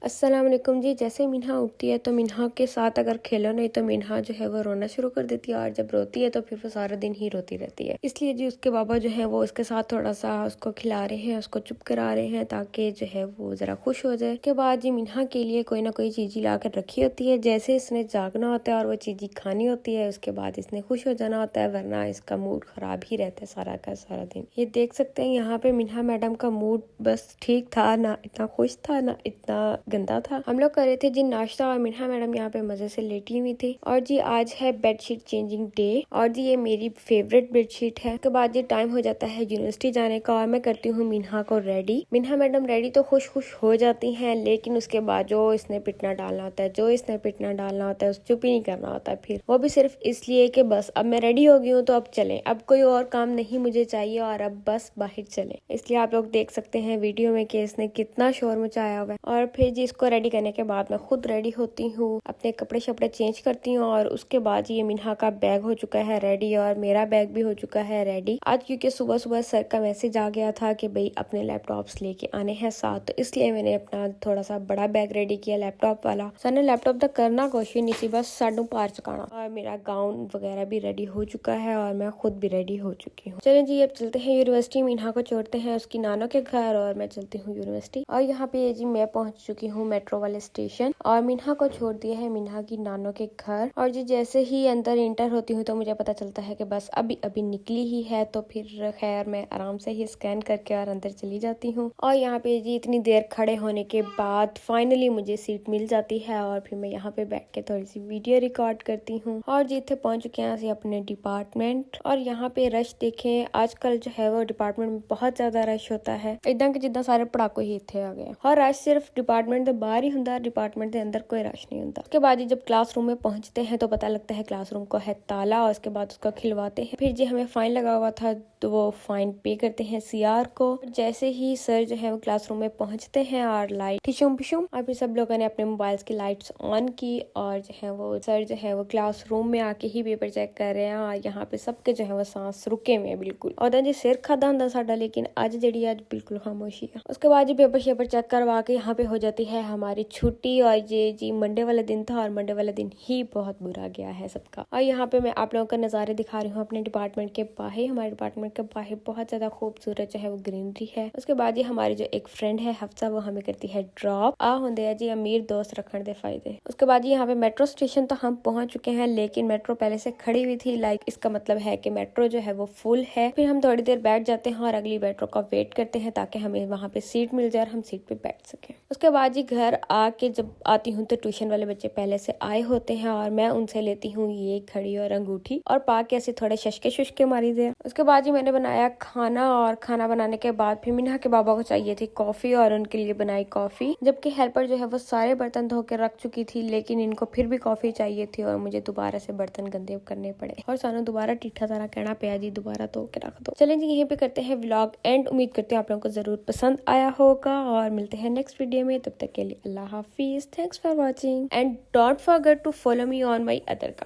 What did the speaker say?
अस्सलाम वालेकुम जी। जैसे मिन्हा उठती है तो मिन्हा के साथ अगर खेलो नहीं तो मिन्हा जो है वो रोना शुरू कर देती है, और जब रोती है तो फिर वो सारा दिन ही रोती रहती है। इसलिए जी उसके बाबा जो है वो उसके साथ थोड़ा सा उसको खिला रहे हैं, उसको चुप करा रहे हैं ताकि जो है वो जरा खुश हो जाए। के बाद जी मिन्हा के लिए कोई ना कोई चीज़ी ला कर रखी होती है। जैसे इसने जागना होता है और वो चीज़ी खानी होती है, उसके बाद इसने खुश हो जाना होता है, वरना इसका मूड खराब ही रहता है सारा का सारा दिन। ये देख सकते हैं यहाँ पे मिन्हा मैडम का मूड बस ठीक था, ना इतना खुश था ना इतना गंदा था। हम लोग कर रहे थे जी नाश्ता और मिन्हा मैडम यहाँ पे मजे से लेटी हुई थी। और जी आज है बेडशीट चेंजिंग डे, और जी ये मेरी फेवरेट बेडशीट है। उसके बाद जी टाइम हो जाता है यूनिवर्सिटी जाने का और मैं करती हूँ मिन्हा को रेडी। मिन्हा मैडम रेडी तो खुश खुश हो जाती हैं, लेकिन उसके बाद जो इसने पिटना डालना होता है, उस चुप ही नहीं करना होता है। फिर वो भी सिर्फ इसलिए कि बस अब मैं रेडी हो गई हूँ तो अब चलें, अब कोई और काम नहीं मुझे चाहिए और अब बस बाहर चलें। इसलिए आप लोग देख सकते हैं वीडियो में कि इसने कितना शोर मचाया हुआ है। और फिर जी इसको रेडी करने के बाद मैं खुद रेडी होती हूँ, अपने कपड़े शपड़े चेंज करती हूँ, और उसके बाद ये मिन्हा का बैग हो चुका है रेडी और मेरा बैग भी हो चुका है रेडी। आज क्योंकि सुबह सुबह सर का मैसेज आ गया था कि भाई अपने लैपटॉप्स लेके आने हैं साथ, तो इसलिए मैंने अपना थोड़ा सा बड़ा बैग रेडी किया लैपटॉप वाला। सर ने लैपटॉप तक करना कोशिश नहीं थी, बस साडू पार चुकाना। और मेरा गाउन वगैरह भी रेडी हो चुका है और मैं खुद भी रेडी हो चुकी हूँ। चलें जी अब चलते हैं यूनिवर्सिटी। मिन्हा को छोड़ते हैं उसकी नानों के घर और मैं चलती हूँ यूनिवर्सिटी। और यहाँ पे जी मैं पहुंच चुकी हूँ मेट्रो वाले स्टेशन और मिन्हा को छोड़ दिया है मिन्हा की नानों के घर। और जी जैसे ही अंदर इंटर होती हूँ तो मुझे पता चलता है कि बस अभी अभी निकली ही है, तो फिर खैर मैं आराम से ही स्कैन करके और अंदर चली जाती हूँ। और यहाँ पे जी इतनी देर खड़े होने के बाद फाइनली मुझे सीट मिल जाती है और फिर मैं यहाँ पे बैठ के थोड़ी सी वीडियो रिकॉर्ड करती हूँ। और जी इतने पहुंच चुके हैं अपने डिपार्टमेंट। और यहाँ पे रश देखें, आजकल जो है वो डिपार्टमेंट में बहुत ज्यादा रश होता है, इदा कि जिदा सारे पढ़ाकू ही इतने आ गए। और रश सिर्फ डिपार्टमेंट के बाहर ही होंगे, डिपार्टमेंट के अंदर कोई रश नहीं होता। उसके बाद जब क्लासरूम में पहुंचते हैं तो पता लगता है क्लासरूम को है ताला, और उसके बाद उसको खिलवाते हैं। फिर जी हमें फाइन लगा हुआ था तो वो फाइन पे करते हैं सीआर को। जैसे ही सर जो है वो क्लासरूम में पहुंचते हैं और लाइट ठिशुम पिशुम, और फिर सब लोगों ने अपने मोबाइल्स की लाइट्स ऑन की और जो है वो सर जो है वो क्लासरूम में आके ही पेपर चेक कर रहे हैं। और यहाँ पे सबके जो है वो सांस रुके हुए बिल्कुल। और जी सिर खादा होंगे साडा, लेकिन आज जी आज बिल्कुल खामोशी है। उसके बाद जी पेपर शेपर चेक करवा के यहाँ पे हो जाती है हमारी छुट्टी। और ये जी मंडे वाला दिन था और मंडे वाला दिन ही बहुत बुरा गया है सबका। और यहाँ पे मैं आप लोगों का नज़ारे दिखा रही हूँ अपने डिपार्टमेंट के बाहर। हमारे डिपार्टमेंट के बाहर बहुत ज्यादा खूबसूरत जो है वो ग्रीनरी है। उसके बाद ये हमारी जो एक फ्रेंड है हफ्सा, वो हमें करती है ड्रॉप। आ होंगे जी अमीर दोस्त रखने दे फायदे। उसके बाद यहाँ पे मेट्रो स्टेशन तो हम पहुंच चुके हैं, लेकिन मेट्रो पहले से खड़ी हुई थी, लाइक इसका मतलब है कि मेट्रो जो है वो फुल है। फिर हम थोड़ी देर बैठ जाते हैं और अगली मेट्रो का वेट करते हैं ताकि हमें वहाँ पे सीट मिल जाए और हम सीट पे बैठ सके। उसके बाद जी घर आके जब आती हूँ तो ट्यूशन वाले बच्चे पहले से आए होते हैं और मैं उनसे लेती हूँ ये घड़ी और अंगूठी और पाके ऐसे थोड़े शशके शुशके मारी दे। उसके बाद जी मैंने बनाया खाना, और खाना बनाने के बाद फिर मिन्हा के बाबा को चाहिए थी कॉफी और उनके लिए बनाई कॉफी। जबकि हेल्पर जो है वो सारे बर्तन धो के रख चुकी थी, लेकिन इनको फिर भी कॉफी चाहिए थी और मुझे दोबारा से बर्तन गंदे करने पड़े और सानू दोबारा टीठा सारा कहना पाया जी दोबारा धो के रख दो। चलें जी यहीं पे करते हैं व्लॉग एंड। उम्मीद करते हैं आप लोगों को जरूर पसंद आया होगा और मिलते हैं नेक्स्ट वीडियो में। तब तक के लिए अल्लाह हाफिज। Thanks for watching and don't forget to follow me on my other account.